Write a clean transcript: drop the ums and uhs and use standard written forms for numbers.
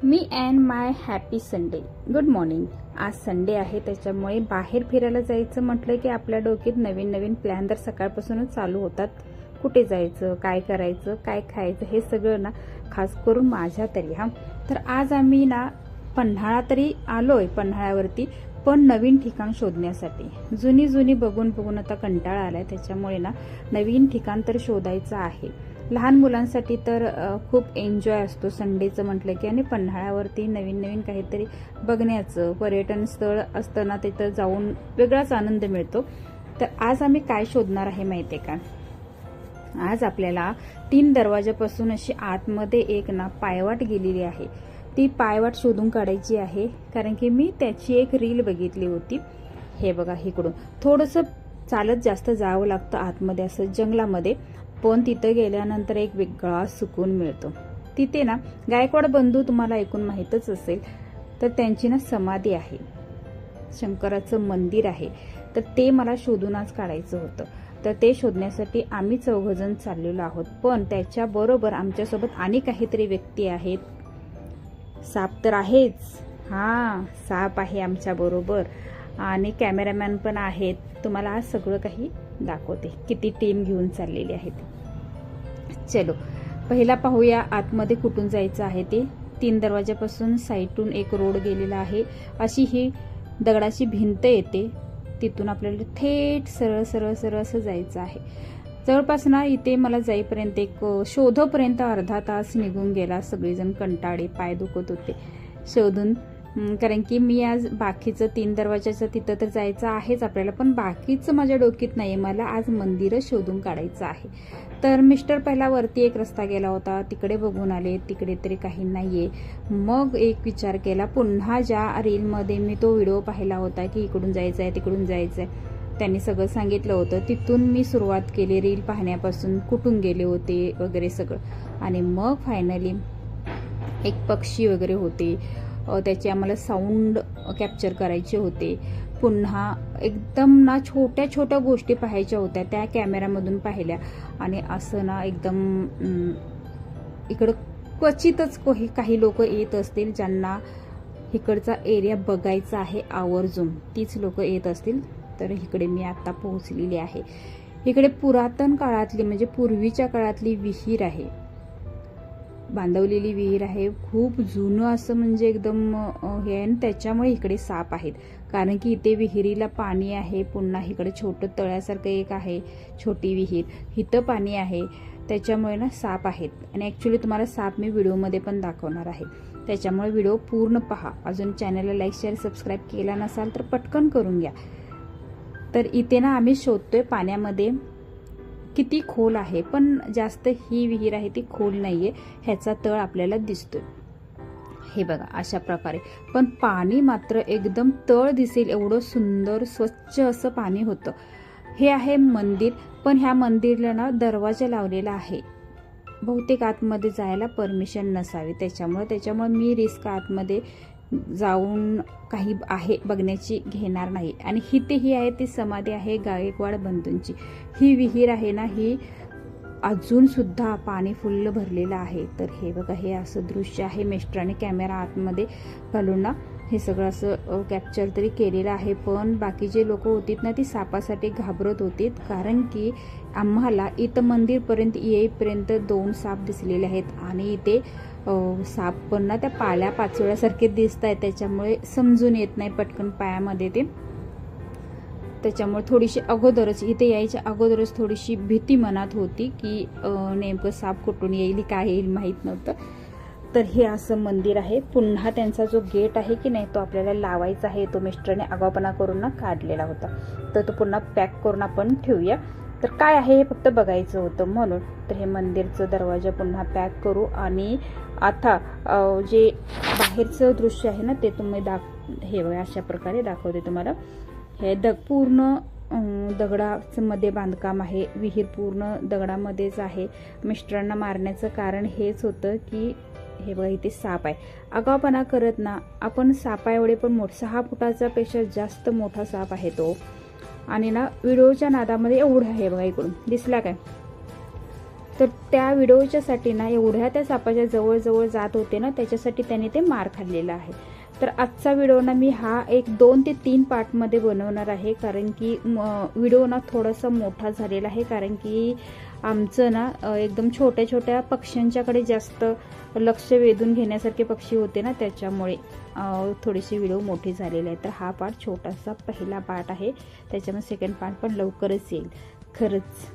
Me and my happy Sunday. Good morning. आज Sunday आहे, त्याच्यामुळे बाहेर फिरायला जायचं म्हटलं की आपल्या डोक्यात नवीन नवीन प्लॅन तर सकाळपासूनच चालू होतात. कुठे जायचं, काय करायचं, काय खायचं, हे सगळं ना खास करून माझ्या तरी तर आज आम्ही ना पन्हाळा तरी आलोय, पन्हाळ्यावरती पण नवीन ठिकाण शोधण्यासाठी. जुनी बघून बघून आता कंटाळा आलाय, त्याच्यामुळे ना नवीन ठिकाण तर शोधायचं आहे. लहान मुलांसाठी तर खूप एन्जॉय असतो संडेचं म्हटलं की, आणि पन्हाळ्यावरती नवीन नवीन काहीतरी बघण्याचं पर्यटन स्थळ असतं ना, तिथं जाऊन वेगळाच आनंद मिळतो. तर आज आम्ही काय शोधणार आहे माहिती आहे का? आज आपल्याला 3 दरवाजापासून अशी आतमध्ये एक ना पायवाट गेलेली आहे. ती पायवाट शोधून काढायची आहे, कारण की मी त्याची एक रील बघितली होती. हे बघा, इकडून थोडंसं चालत जास्त जावं लागतं आतमध्ये, असं जंगलामध्ये, पण तिथं गेल्यानंतर एक वेगळा सुकून मिळतो. तिथे ना गायकवाड बंधू तुम्हाला ऐकून माहीतच असेल, तर त्यांची ना समाधी आहे, शंकराचं मंदिर आहे. तर ते मला शोधून आज काढायचं होतं. तर ते शोधण्यासाठी आम्ही 4 जण चाललेलो आहोत, पण त्याच्याबरोबर आमच्यासोबत आणि काहीतरी व्यक्ती आहेत. साप तर आहेच, साप आहे आमच्या बरोबर, आणि कॅमेरामॅन पण आहेत. तुम्हाला आज सगळं काही दाखवते, किती टीम घेऊन चाललेली आहे ती. चलो, पहिला पाहूया आतमध्ये कुठून जायचं आहे ते. 3 दरवाजापासून साईडून एक रोड गेलेला आहे. अशी ही दगडाची भिंत येते, तिथून आपल्याला थेट सरळ सरळ सरळ असं जायचं आहे. जवळपास ना इथे मला जाईपर्यंत एक शोधोपर्यंत अर्धा तास निघून गेला. सगळेजण कंटाळे, पाय दुखत होते शोधून, कारण की मी आज बाकीचं 3 दरवाजाचं तिथं तर जायचं आहेच आपल्याला, पण बाकीचं माझ्या डोक्यात नाहीये. मला आज मंदिरच शोधून काढायचं आहे. तर मिस्टर पहिला वरती एक रस्ता गेला होता, तिकडे बघून आले, तिकडे तरी काही नाहीये. मग एक विचार केला, पुन्हा ज्या रीलमध्ये मी तो व्हिडिओ पाहिला होता की इकडून जायचं आहे, तिकडून जायचं आहे, त्यांनी सगळं सांगितलं होतं, तिथून मी सुरुवात केली रील पाहण्यापासून, कुठून गेले होते वगैरे सगळं. आणि मग फायनली एक पक्षी वगैरे होते, त्याचे आम्हाला साऊंड कॅप्चर करायचे होते. पुन्हा एकदम ना छोट्या छोट्या गोष्टी पाहायच्या होत्या, त्या कॅमेरामधून पाहिल्या. आणि असं ना एकदम इकडं क्वचितच काही लोक येत असतील ज्यांना इकडचा एरिया बघायचा आहे आवर्जून, तीच लोक येत असतील. तर इकडे मी आता पोहोचलेली आहे. इकडे पुरातन काळातली, म्हणजे पूर्वीच्या काळातली विहीर आहे, बांधवलेली विहीर आहे. खूप जुनं असं, म्हणजे एकदम हे आहे. त्याच्यामुळे इकडे साप आहेत, कारण की इथे विहिरीला पाणी आहे. पुन्हा इकडे छोटं तळ्यासारखं एक आहे, छोटी विहीर, इथं पाणी आहे, त्याच्यामुळे ना साप आहेत. आणि ॲक्च्युली तुम्हाला साप मी व्हिडिओमध्ये पण दाखवणार आहे, त्याच्यामुळे व्हिडिओ पूर्ण पहा. अजून चॅनलला लाईक, शेअर, सबस्क्राईब केला नसाल तर पटकन करून घ्या. तर इथे ना आम्ही शोधतोय पाण्यामध्ये, किती खोल आहे, पण जास्त ही विहीर आहे ती खोल नाहीये, ह्याचा तळ आपल्याला दिसतोय. हे बघा अशा प्रकारे, पण पाणी मात्र एकदम तळ दिसेल एवढं सुंदर स्वच्छ असं पाणी होतं. हे आहे मंदिर, पण ह्या मंदिरला ना दरवाजा लावलेला आहे. बहुतेक आतमध्ये जायला परमिशन नसावी, त्याच्यामुळे मी रिस्क आतमध्ये जाऊन काही आहे बघण्याची घेणार नाही. आणि ही आहे ती समाधी आहे गायकवाड बंधूंची. ही विहीर आहे ना, ही अजून सुद्धा पाणी फुल्ल भरलेलं आहे. तर हे बघा, हे असं दृश्य आहे. मिस्टरांनी कॅमेरा आतमध्ये घालून ना हे सगळं असं कॅप्चर तरी केलेलं आहे. पण बाकीचे लोक होतीत ना, ती सापासाठी घाबरत होतीत, कारण की आम्हाला इथं मंदिरपर्यंत येईपर्यंत 2 साप दिसलेले आहेत. आणि इथे साप पण ना त्या पाल्या पाचोळ्यासारखे दिसत आहेत, त्याच्यामुळे समजून येत नाही पटकन पायामध्ये ते. त्याच्यामुळे थोडीशी अगोदरच, इथे यायच्या अगोदरच थोडीशी भीती मनात होती की नेमकं साप कुठून येईल, काय येईल माहीत नव्हतं. तर हे असं मंदिर आहे. पुन्हा त्यांचा जो गेट आहे की नाही, तो आपल्याला लावायचा आहे. तो मिस्टरने आगाऊपणा करून ना काढलेला होता, तर तो पुन्हा पॅक करून आपण ठेवूया. तर काय आहे हे फक्त बघायचं होतं म्हणून. तर हे मंदिरचं दरवाजा पुन्हा पॅक करू. आणि आता जे बाहेरचं दृश्य आहे ना, ते तुम्ही हे बघा अशा प्रकारे दाखवते तुम्हाला. हे पूर्ण दगडाचं मध्ये बांधकाम आहे. विहीर पूर्ण दगडामध्येच आहे. मिस्टरांना मारण्याचं कारण हेच होतं की हे बघा इथे साप आहे. आगाऊपणा करत ना आपण, सापा एवढे पण 6 फुटाचा पेक्षा जास्त मोठा साप आहे तो. आणि ना व्हिडिओच्या नादामध्ये एवढं आहे बघा, इकडून दिसला काय, तर त्या व्हिडिओच्यासाठी ना एवढ्या त्या सापाच्या जवळ जात होते ना, त्याच्यासाठी त्याने ते मार खाल्लेला आहे. तर आजचा व्हिडिओ ना मी हा एक 2 ते 3 पार्टमध्ये बनवणार आहे, कारण की व्हिडिओ ना थोडासा मोठा झालेला आहे, कारण की आमचं ना एकदम छोट्या छोट्या पक्ष्यांच्याकडे जास्त लक्ष वेधून घेण्यासारखे पक्षी होते ना, त्याच्यामुळे थोडेसे व्हिडिओ मोठे झालेले आहेत. तर हा पार्ट छोटासा पहिला पार्ट आहे, त्याच्यामुळे सेकंड पार्ट पण लवकरच येईल. खरंच